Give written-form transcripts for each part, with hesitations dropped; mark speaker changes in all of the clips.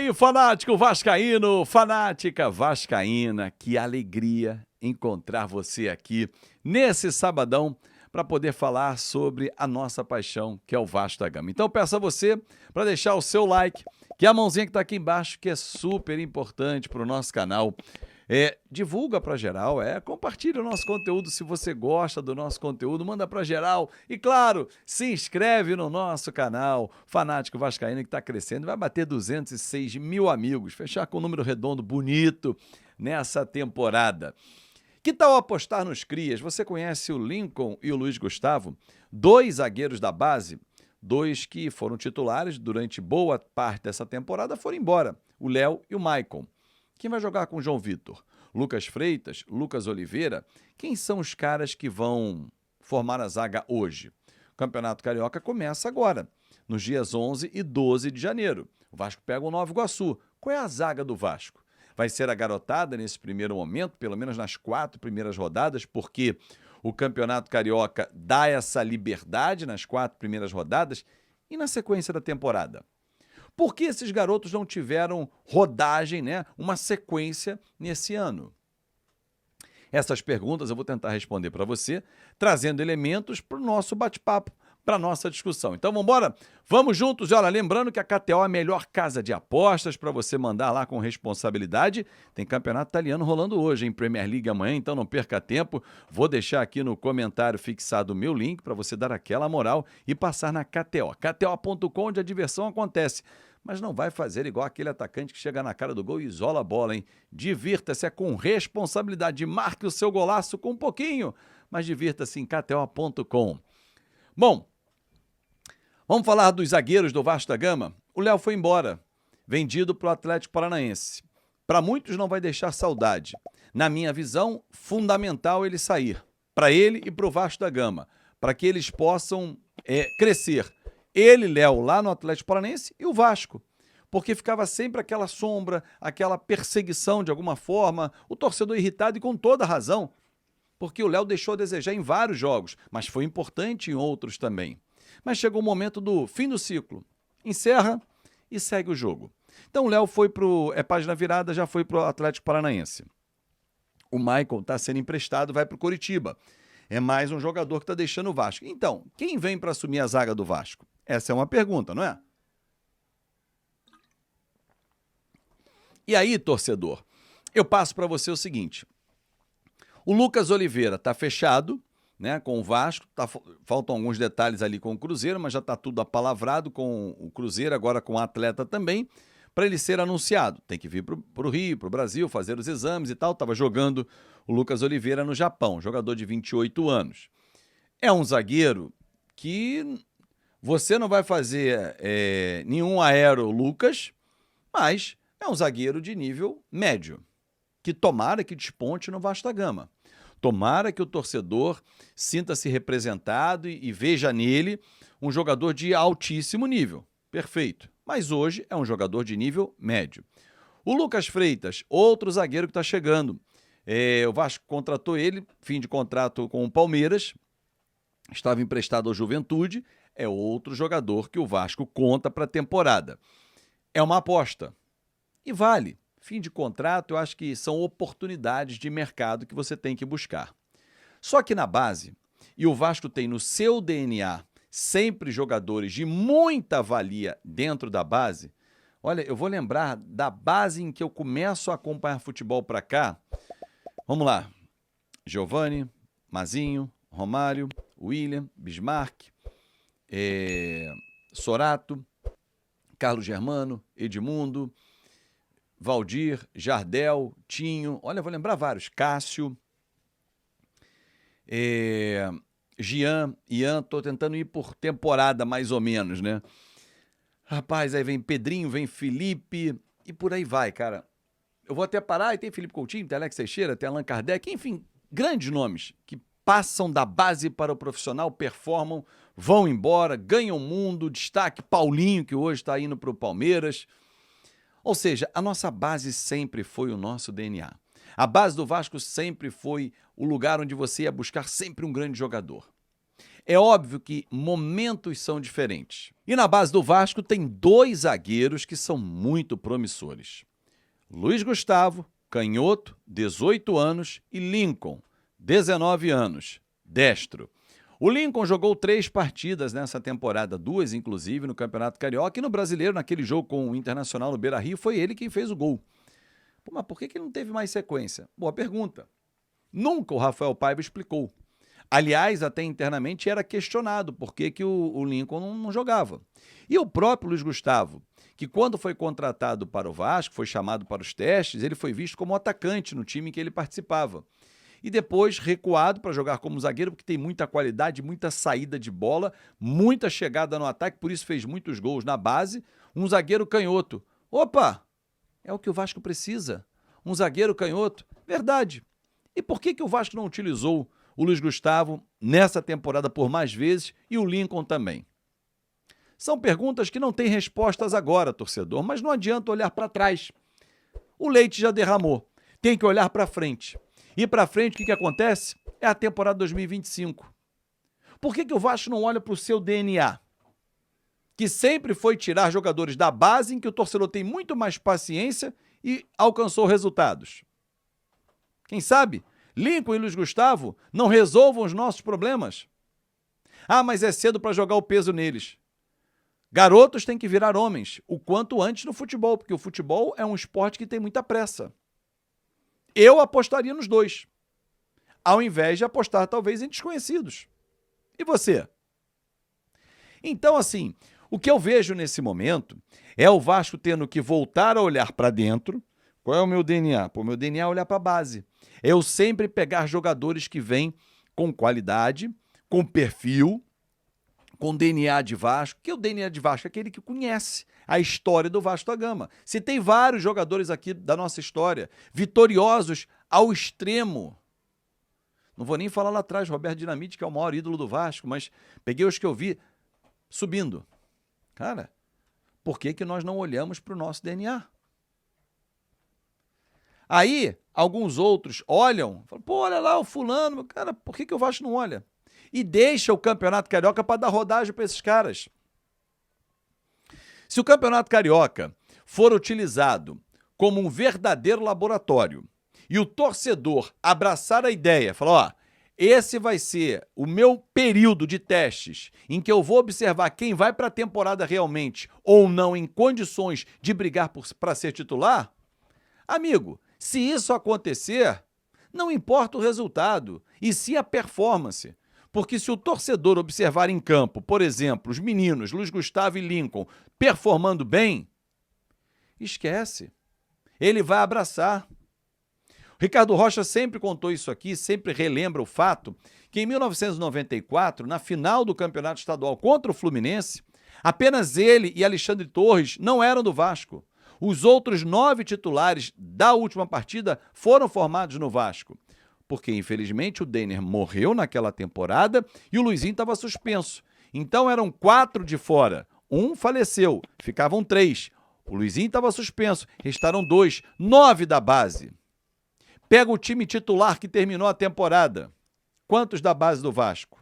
Speaker 1: aí, fanático vascaíno, fanática vascaína, que alegria encontrar você aqui nesse sabadão para poder falar sobre a nossa paixão, que é o Vasco da Gama. Então peço a você para deixar o seu like, que é a mãozinha que está aqui embaixo, que é super importante para o nosso canal. Divulga para geral, compartilha o nosso conteúdo se você gosta do nosso conteúdo, manda para geral e claro, se inscreve no nosso canal Fanático Vascaíno, que está crescendo, vai bater 206 mil amigos, fechar com um número redondo bonito nessa temporada. Que tal apostar nos crias? Você conhece o Lincoln e o Luiz Gustavo, dois zagueiros da base, dois que foram titulares durante boa parte dessa temporada, foram embora, o Léo e o Maicon. Quem vai jogar com o João Vitor? Lucas Freitas, Lucas Oliveira? Quem são os caras que vão formar a zaga hoje? O Campeonato Carioca começa agora, nos dias 11 e 12 de janeiro. O Vasco pega o Nova Iguaçu. Qual é a zaga do Vasco? Vai ser a garotada nesse primeiro momento, pelo menos nas 4 primeiras rodadas, porque o Campeonato Carioca dá essa liberdade nas 4 primeiras rodadas e na sequência da temporada. Por que esses garotos não tiveram rodagem, uma sequência nesse ano? Essas perguntas eu vou tentar responder para você, trazendo elementos para o nosso bate-papo, para a nossa discussão. Então vamos embora? Vamos juntos. E olha, lembrando que a KTO é a melhor casa de apostas para você mandar lá com responsabilidade. Tem campeonato italiano rolando hoje, em Premier League amanhã, então não perca tempo. Vou deixar aqui no comentário fixado o meu link para você dar aquela moral e passar na KTO. KTO.com, onde a diversão acontece. Mas não vai fazer igual aquele atacante que chega na cara do gol e isola a bola, hein? Divirta-se, com responsabilidade. Marque o seu golaço com um pouquinho, mas divirta-se em KTO.com. Bom, vamos falar dos zagueiros do Vasco da Gama? O Léo foi embora, vendido para o Atlético Paranaense. Para muitos não vai deixar saudade. Na minha visão, fundamental ele sair. Para ele e para o Vasco da Gama. Para que eles possam crescer. Ele, Léo, lá no Atlético Paranaense e o Vasco. Porque ficava sempre aquela sombra, aquela perseguição de alguma forma, o torcedor irritado e com toda razão. Porque o Léo deixou a desejar em vários jogos, mas foi importante em outros também. Mas chegou o momento do fim do ciclo. Encerra e segue o jogo. Então o Léo foi página virada, já foi para o Atlético Paranaense. O Maicon está sendo emprestado, vai para o Coritiba. É mais um jogador que está deixando o Vasco. Então, quem vem para assumir a zaga do Vasco? Essa é uma pergunta, não é? E aí, torcedor, eu passo para você o seguinte. O Lucas Oliveira está fechado, com o Vasco. Faltam alguns detalhes ali com o Cruzeiro, mas já está tudo apalavrado com o Cruzeiro, agora com o atleta também, para ele ser anunciado. Tem que vir para o Rio, para o Brasil, fazer os exames e tal. Estava jogando o Lucas Oliveira no Japão, jogador de 28 anos. É um zagueiro que você não vai fazer nenhum aero Lucas, mas é um zagueiro de nível médio, que tomara que desponte no Vasco da Gama. Tomara que o torcedor sinta-se representado e veja nele um jogador de altíssimo nível. Perfeito. Mas hoje é um jogador de nível médio. O Lucas Freitas, outro zagueiro que está chegando. O Vasco contratou ele, fim de contrato com o Palmeiras, estava emprestado ao Juventude, é outro jogador que o Vasco conta para a temporada. É uma aposta. E vale. Fim de contrato, eu acho que são oportunidades de mercado que você tem que buscar. Só que na base, e o Vasco tem no seu DNA sempre jogadores de muita valia dentro da base. Olha, eu vou lembrar da base em que eu começo a acompanhar futebol para cá. Vamos lá. Giovani, Mazinho, Romário, William, Bismarck, Sorato, Carlos Germano, Edmundo, Valdir, Jardel, Tinho, olha, vou lembrar vários, Cássio, Gian, Ian, tô tentando ir por temporada mais ou menos, Rapaz, aí vem Pedrinho, vem Felipe e por aí vai, cara. Eu vou até parar e tem Felipe Coutinho, tem Alex Teixeira, tem Allan Kardec, enfim, grandes nomes que passam da base para o profissional, performam, vão embora, ganham mundo, destaque Paulinho, que hoje está indo para o Palmeiras. Ou seja, a nossa base sempre foi o nosso DNA. A base do Vasco sempre foi o lugar onde você ia buscar sempre um grande jogador. É óbvio que momentos são diferentes. E na base do Vasco tem 2 zagueiros que são muito promissores. Luiz Gustavo, canhoto, 18 anos, e Lincoln, 19 anos, destro. O Lincoln jogou 3 partidas nessa temporada, 2 inclusive no Campeonato Carioca, e no Brasileiro, naquele jogo com o Internacional no Beira-Rio, foi ele quem fez o gol. Pô, mas por que ele não teve mais sequência? Boa pergunta. Nunca o Rafael Paiva explicou. Aliás, até internamente era questionado por que o Lincoln não jogava. E o próprio Luiz Gustavo, que quando foi contratado para o Vasco, foi chamado para os testes, ele foi visto como atacante no time em que ele participava. E depois recuado para jogar como zagueiro, porque tem muita qualidade, muita saída de bola, muita chegada no ataque, por isso fez muitos gols na base. Um zagueiro canhoto. Opa! É o que o Vasco precisa. Um zagueiro canhoto. Verdade. E por que o Vasco não utilizou o Luiz Gustavo nessa temporada por mais vezes e o Lincoln também? São perguntas que não têm respostas agora, torcedor, mas não adianta olhar para trás. O leite já derramou. Tem que olhar para frente. E para frente, o que acontece? É a temporada 2025. Por que o Vasco não olha para o seu DNA? Que sempre foi tirar jogadores da base, em que o torcedor tem muito mais paciência e alcançou resultados. Quem sabe Lincoln e Luiz Gustavo não resolvam os nossos problemas? Ah, mas é cedo para jogar o peso neles. Garotos têm que virar homens o quanto antes no futebol, porque o futebol é um esporte que tem muita pressa. Eu apostaria nos 2, ao invés de apostar talvez em desconhecidos. E você? Então, assim, o que eu vejo nesse momento é o Vasco tendo que voltar a olhar para dentro. Qual é o meu DNA? Pô, meu DNA é olhar para a base. Eu sempre pegar jogadores que vêm com qualidade, com perfil, com DNA de Vasco. Que é o DNA de Vasco? Aquele que conhece a história do Vasco da Gama. Se tem vários jogadores aqui da nossa história, vitoriosos ao extremo. Não vou nem falar lá atrás, Roberto Dinamite, que é o maior ídolo do Vasco, mas peguei os que eu vi subindo. Cara, por que nós não olhamos para o nosso DNA? Aí, alguns outros olham, falam, pô, olha lá o fulano, cara, por que o Vasco não olha? E deixa o Campeonato Carioca para dar rodagem para esses caras. Se o Campeonato Carioca for utilizado como um verdadeiro laboratório e o torcedor abraçar a ideia, falar, ó, esse vai ser o meu período de testes em que eu vou observar quem vai para a temporada realmente ou não em condições de brigar para ser titular, amigo, se isso acontecer, não importa o resultado, e sim a performance. Porque se o torcedor observar em campo, por exemplo, os meninos Luiz Gustavo e Lincoln performando bem, esquece. Ele vai abraçar. O Ricardo Rocha sempre contou isso aqui, sempre relembra o fato que em 1994, na final do Campeonato Estadual contra o Fluminense, apenas ele e Alexandre Torres não eram do Vasco. Os outros 9 titulares da última partida foram formados no Vasco. Porque, infelizmente, o Denner morreu naquela temporada e o Luizinho estava suspenso. Então, eram 4 de fora. Um faleceu, ficavam 3. O Luizinho estava suspenso, restaram 2. 9 da base. Pega o time titular que terminou a temporada. Quantos da base do Vasco?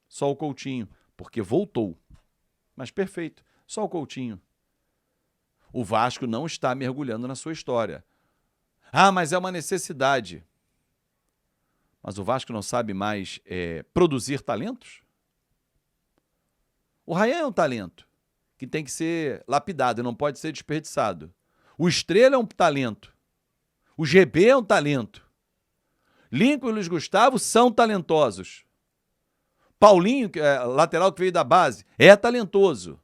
Speaker 1: Só o Coutinho, porque voltou. Mas perfeito, só o Coutinho. O Vasco não está mergulhando na sua história. Ah, mas é uma necessidade. Mas o Vasco não sabe mais produzir talentos? O Rayan é um talento que tem que ser lapidado e não pode ser desperdiçado. O Estrela é um talento. O GB é um talento. Lincoln e Luiz Gustavo são talentosos. Paulinho, lateral que veio da base, é talentoso.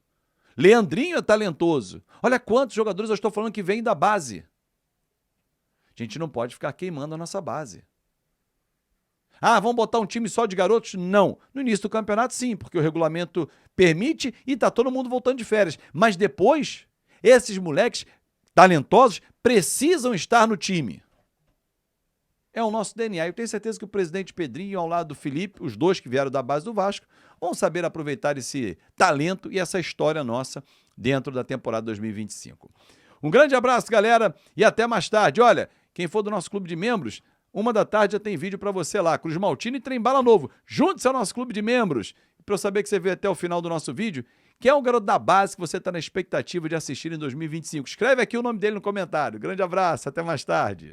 Speaker 1: Leandrinho é talentoso. Olha quantos jogadores eu estou falando que vêm da base. A gente não pode ficar queimando a nossa base. Ah, vamos botar um time só de garotos? Não. No início do campeonato, sim, porque o regulamento permite e está todo mundo voltando de férias. Mas depois, esses moleques talentosos precisam estar no time. É o nosso DNA. Eu tenho certeza que o presidente Pedrinho, ao lado do Felipe, os 2 que vieram da base do Vasco, vão saber aproveitar esse talento e essa história nossa dentro da temporada 2025. Um grande abraço, galera, e até mais tarde. Olha, quem for do nosso clube de membros, 1 da tarde já tem vídeo para você lá. Cruz Maltina e Trem-Bala Novo. Junte-se ao nosso clube de membros. Para eu saber que você veio até o final do nosso vídeo, quem é o garoto da base que você está na expectativa de assistir em 2025? Escreve aqui o nome dele no comentário. Grande abraço, até mais tarde.